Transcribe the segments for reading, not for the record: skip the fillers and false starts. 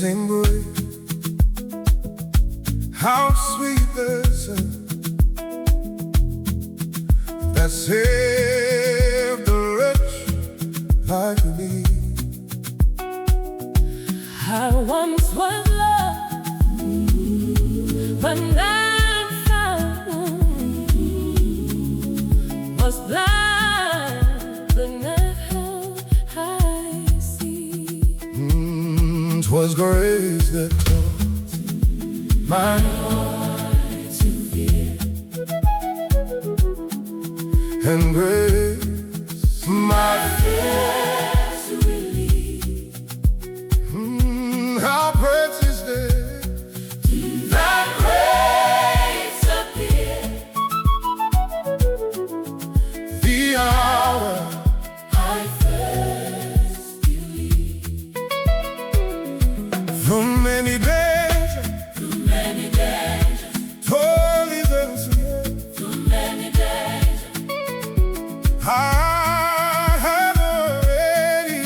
Zimbabwe, how sweet the sound that saved a wretch like me. I once was lost, but now I'm found. Was blind, but now I see. 'Twas grace that taught my heart to fear, and grace my fears to relieve. How precious day that grace appeared, the hour I first believed. From many dangers, toil events, Through many days, I have already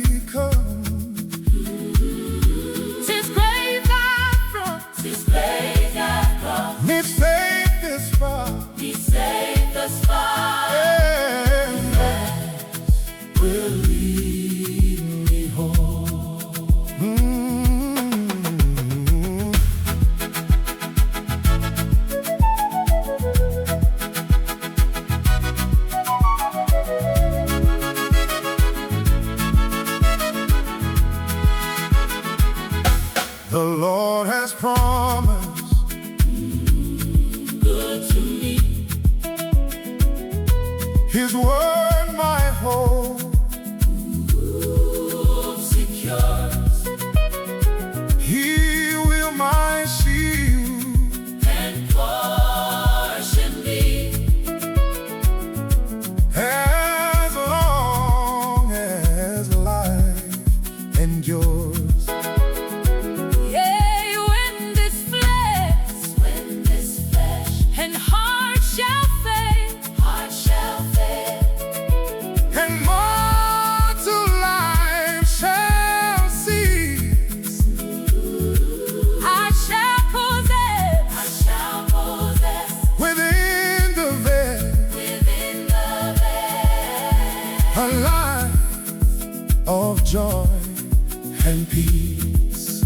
become. since grace I've brought, Me safe this far, He saved us far. and that will lead me home. The Lord has promised Good to me, His word my hope. secures He will my shield and portion me. as long as life endures. Yea, when this flesh and heart shall fail, And mortal life shall cease. I shall possess Within the veil a life of joy and peace.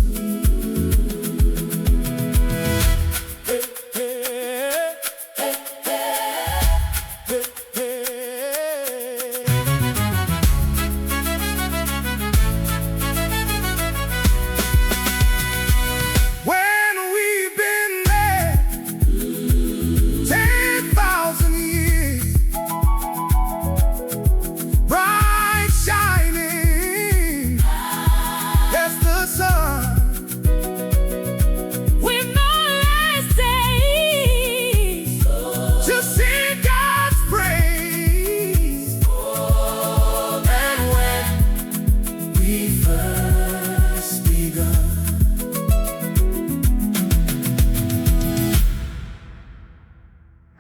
When we've been there 10,000 years, bright shining as the sun, with no less days to sing God's praise. And when we first